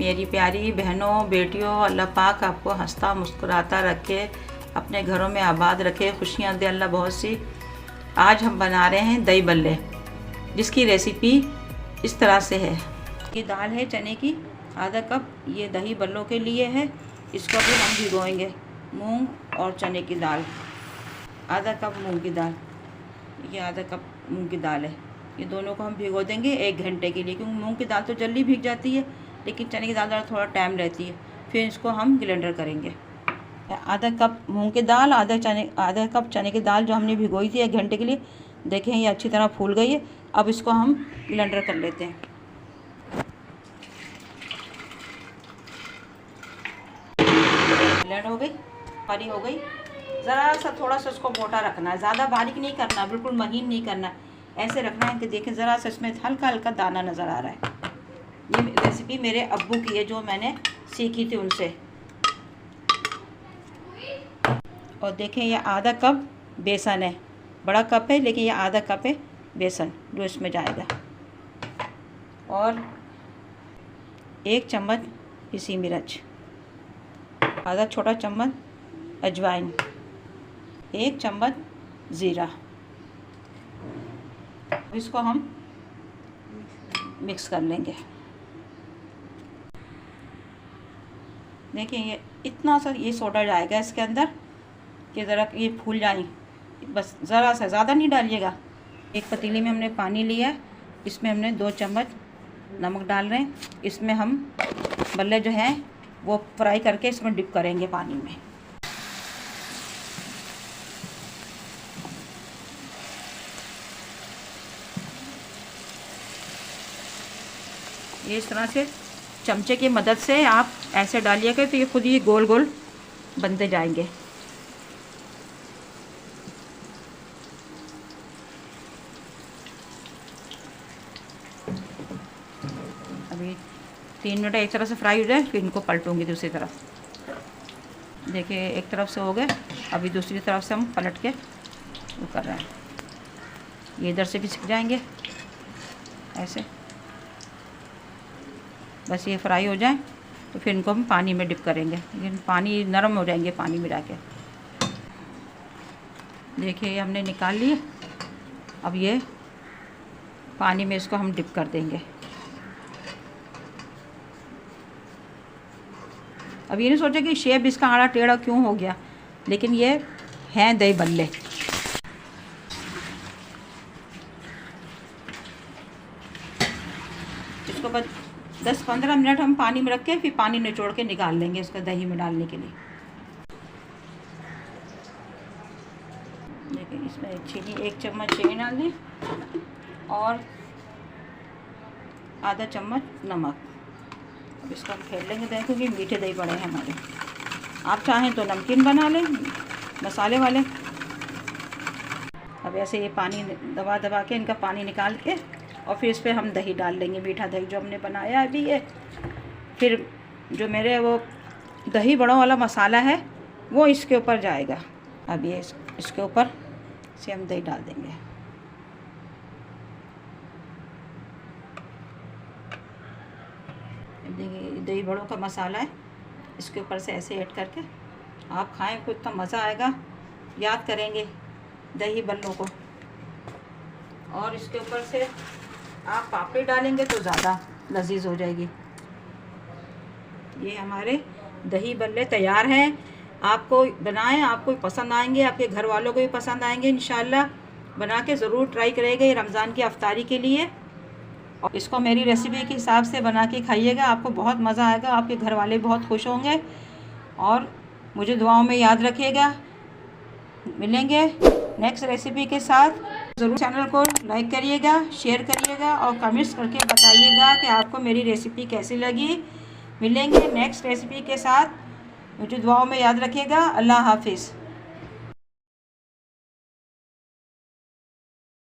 मेरी प्यारी बहनों बेटियों, अल्लाह पाक आपको हंसता मुस्कुराता रखे, अपने घरों में आबाद रखे, खुशियाँ दे अल्लाह बहुत सी। आज हम बना रहे हैं दही बल्ले, जिसकी रेसिपी इस तरह से है। ये दाल है चने की, आधा कप ये दही बल्लों के लिए है। इसको भी हम भिगोएंगे। मूंग और चने की दाल, आधा कप मूंग की दाल, ये आधा कप मूंग की दाल है। ये दोनों को हम भिगो देंगे 1 घंटे के लिए, क्योंकि मूंग की दाल तो जल्दी भीग जाती है, लेकिन चने की दाल थोड़ा टाइम रहती है। फिर इसको हम ग्राइंडर करेंगे। आधा कप मूंग की दाल, आधा कप चने की दाल जो हमने भिगोई थी 1 घंटे के लिए, देखें ये अच्छी तरह फूल गई है। अब इसको हम ग्राइंडर कर लेते हैं। ब्लेंड हो गई, हरी हो गई। ज़रा सा थोड़ा सा उसको मोटा रखना है, ज़्यादा बारीक नहीं करना, बिल्कुल महीन नहीं करना, ऐसे रखना है कि देखें ज़रा सा इसमें हल्का हल्का दाना नज़र आ रहा है। ये रेसिपी मेरे अब्बू की है, जो मैंने सीखी थी उनसे। और देखें ये आधा कप बेसन है, बड़ा कप है लेकिन ये आधा कप है बेसन जो इसमें जाएगा। और 1 चम्मच पिसी मिर्च, आधा छोटा चम्मच अजवाइन, 1 चम्मच ज़ीरा। इसको हम मिक्स कर लेंगे। देखिए ये इतना सा ये सोडा जाएगा इसके अंदर कि ज़रा ये फूल जाए, बस ज़रा सा, ज़्यादा नहीं डालिएगा। एक पतीली में हमने पानी लिया है, इसमें हमने 2 चम्मच नमक डाल रहे हैं। इसमें हम बल्ले जो हैं वो फ्राई करके इसमें डिप करेंगे पानी में। ये इस तरह से चमचे की मदद से आप ऐसे डालिएगा तो ये खुद ही गोल गोल बनते जाएंगे। अभी 3 मिनट एक तरफ से फ्राई हो जाए, फिर इनको पलटूंगी दूसरी तरफ। देखिए एक तरफ से हो गए, अभी दूसरी तरफ से हम पलट के वो कर रहे हैं। ये इधर से भी सीख जाएंगे ऐसे। बस ये फ्राई हो जाए तो फिर इनको हम पानी में डिप करेंगे, लेकिन पानी नरम हो जाएंगे पानी में डाल के। देखिए ये हमने निकाल लिए। अब ये पानी में इसको हम डिप कर देंगे। अब ये नहीं सोचा कि शेप इसका आड़ा टेढ़ा क्यों हो गया, लेकिन ये हैं दही बल्ले। इसको बस 10-15 मिनट हम पानी में रख के फिर पानी निचोड़ के निकाल लेंगे इसको दही में डालने के लिए। देखिए इसमें चीनी 1 चम्मच चीनी डाल दें और आधा चम्मच नमक। अब इसको हम फेर लेंगे दही, क्योंकि मीठे दही पड़े हैं हमारे। आप चाहें तो नमकीन बना लें मसाले वाले। अब ऐसे ये पानी दबा दबा के इनका पानी निकाल के और फिर इस पर हम दही डाल देंगे, मीठा दही जो हमने बनाया अभी है। फिर जो मेरे वो दही बड़ों वाला मसाला है वो इसके ऊपर जाएगा। अब ये इसके ऊपर से हम दही डाल देंगे। देखिए दही बड़ों का मसाला है, इसके ऊपर से ऐसे ऐड करके आप खाएं तो इतना मज़ा आएगा, याद करेंगे दही बल्लों को। और इसके ऊपर से आप पापड़ी डालेंगे तो ज़्यादा लजीज हो जाएगी। ये हमारे दही बल्ले तैयार हैं। आपको बनाएं, आपको पसंद आएंगे, आपके घर वालों को भी पसंद आएंगे इंशाल्लाह। बना के ज़रूर ट्राई करिएगा ये रमज़ान की अफ्तारी के लिए। और इसको मेरी रेसिपी के हिसाब से बना के खाइएगा, आपको बहुत मज़ा आएगा, आपके घर वाले बहुत खुश होंगे। और मुझे दुआओं में याद रखिएगा। मिलेंगे नेक्स्ट रेसिपी के साथ। ज़रूर चैनल को लाइक करिएगा, शेयर करिएगा और कमेंट्स करके बताइएगा कि आपको मेरी रेसिपी कैसी लगी। मिलेंगे नेक्स्ट रेसिपी के साथ, मुझे दुआओं में याद रखिएगा। अल्लाह हाफिज़।